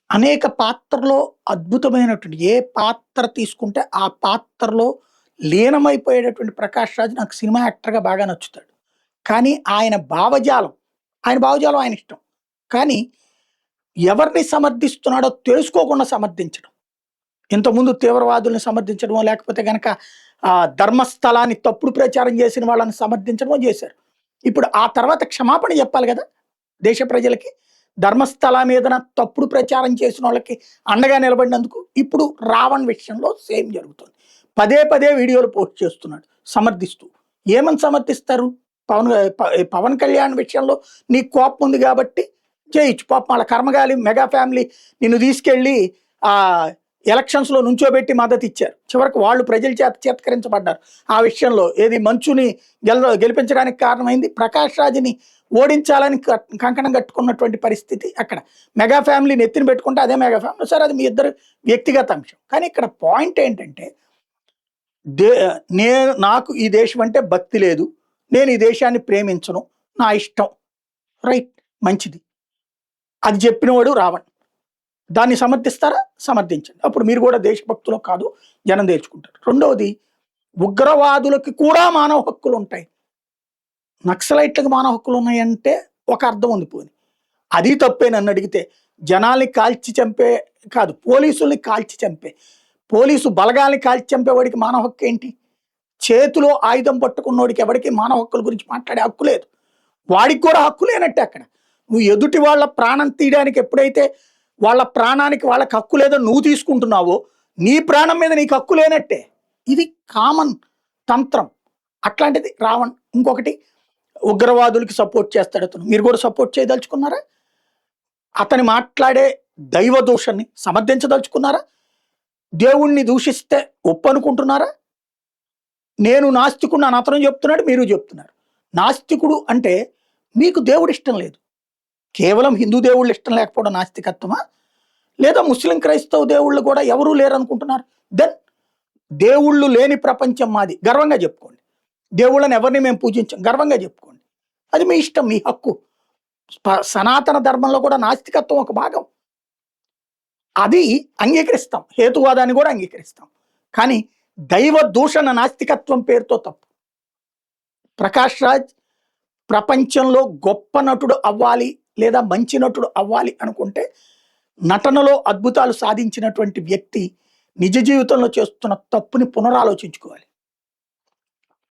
అనేక పాత్రలో అద్భుతమైనటువంటి ఏ పాత్ర తీసుకుంటే ఆ పాత్రలో లీనమైపోయేటటువంటి ప్రకాష్ రాజ్ నాకు సినిమా యాక్టర్‌గా బాగా నచ్చుతాడు. కానీ ఆయన భావజాలం ఆయన ఇష్టం. కానీ ఎవరిని సమర్థిస్తున్నాడో తెలుసుకోకుండా సమర్థించడం. ఇంతకుముందు తీవ్రవాదుల్ని సమర్థించడమో, లేకపోతే గనక ధర్మస్థలాన్ని తప్పుడు ప్రచారం చేసిన వాళ్ళని సమర్థించడమో చేశారు. ఇప్పుడు ఆ తర్వాత క్షమాపణ చెప్పాలి గదా! దేశ ప్రజలకి. ధర్మస్థల మీదన తప్పుడు ప్రచారం చేసినోళ్ళకి అండగా నిలబడినందుకు. ఇప్పుడు రావణ్ విషయంలో సేమ్ జరుగుతుంది. పదే పదే వీడియోలు పోస్ట్ చేస్తున్నాడు సమర్థిస్తూ. ఏమని సమర్థిస్తారు? పవన్ కళ్యాణ్ విషయంలో నీకు కోపం ఉంది గాబట్టి చేయొచ్చు. పాపం వాళ్ళ కర్మగాలి మెగా ఫ్యామిలీ నిన్ను తీసుకెళ్ళి ఎలక్షన్స్‌లో నుంచోబెట్టి మద్దతిచ్చారు. చివరికి వాళ్ళు ప్రజల చేత చేత్కరించబడ్డారు. ఆ విషయంలో ఏది మంచుని గెలిపించడానికి కారణమైంది ప్రకాష్ రాజ్‌ని ఓడించాలని కంకణం కట్టుకున్నటువంటి పరిస్థితి అక్కడ. మెగా ఫ్యామిలీని ఎత్తిన పెట్టుకుంటే అదే మెగా ఫ్యామిలీ. సరే అది మీ ఇద్దరు వ్యక్తిగత అంశం. కానీ ఇక్కడ పాయింట్ ఏంటంటే దే నాకు ఈ దేశం అంటే భక్తి లేదు. నేను ఈ దేశాన్ని ప్రేమించను. నా ఇష్టం. రైట్. మంచిది. అది చెప్పినవాడు రావణ్. దాన్ని సమర్థిస్తారా? సమర్థించండి. అప్పుడు మీరు కూడా దేశభక్తులు కాదు జనం తేల్చుకుంటారు. రెండవది ఉగ్రవాదులకి కూడా మానవ హక్కులు ఉంటాయి. నక్సలైట్లకు మానవ హక్కులు ఉన్నాయంటే ఒక అర్థం ఉంది పోని. అది తప్పే నన్ను అడిగితే. జనాల్ని కాల్చి చంపే కాదు, పోలీసుల్ని కాల్చి చంపే, పోలీసు బలగాల్ని కాల్చి చంపేవాడికి మానవ హక్కు ఏంటి? చేతిలో ఆయుధం పట్టుకున్నోడికి ఎవరికి మానవ హక్కుల గురించి మాట్లాడే హక్కు లేదు. వాడికి కూడా హక్కు లేనట్టే అక్కడ. నువ్వు ఎదుటి వాళ్ళ ప్రాణం తీయడానికి ఎప్పుడైతే వాళ్ళ ప్రాణానికి వాళ్ళకి హక్కు లేదో నువ్వు తీసుకుంటున్నావో నీ ప్రాణం మీద నీకు హక్కు లేనట్టే. ఇది కామన్ తంత్రం. అట్లాంటిది రావణ్. ఇంకొకటి ఉగ్రవాదులకి సపోర్ట్ చేస్తాడు అతను. మీరు కూడా సపోర్ట్ చేయదలుచుకున్నారా? అతని మాట్లాడే దైవ దోషాన్ని సమర్థించదలుచుకున్నారా? దేవుణ్ణి దూషిస్తే ఒప్పనుకుంటున్నారా? నేను నాస్తికుడు అని అతను చెప్తున్నాడు, మీరు చెప్తున్నారు. నాస్తికుడు అంటే మీకు దేవుడు ఇష్టం లేదు. కేవలం హిందూ దేవుళ్ళు ఇష్టం లేకపోవడం నాస్తికత్వమా? లేదా ముస్లిం క్రైస్తవ దేవుళ్ళు కూడా ఎవరూ లేరనుకుంటున్నారు? దెన్ దేవుళ్ళు లేని ప్రపంచం మాది గర్వంగా చెప్పుకోండి. దేవుళ్ళని ఎవరిని మేము పూజించాం గర్వంగా చెప్పుకోండి. అది మీ ఇష్టం, మీ హక్కు. సనాతన ధర్మంలో కూడా నాస్తికత్వం ఒక భాగం. అది అంగీకరిస్తాం. హేతువాదాన్ని కూడా అంగీకరిస్తాం. కానీ దైవ దూషణ నాస్తికత్వం పేరుతో తప్పు. ప్రకాష్ రాజ్ ప్రపంచంలో గొప్ప నటుడు అవ్వాలి లేదా మంచి నటుడు అవ్వాలి అనుకుంటే నటనలో అద్భుతాలు సాధించినటువంటి వ్యక్తి నిజ జీవితంలో చేస్తున్న తప్పుని పునరాలోచించుకోవాలి.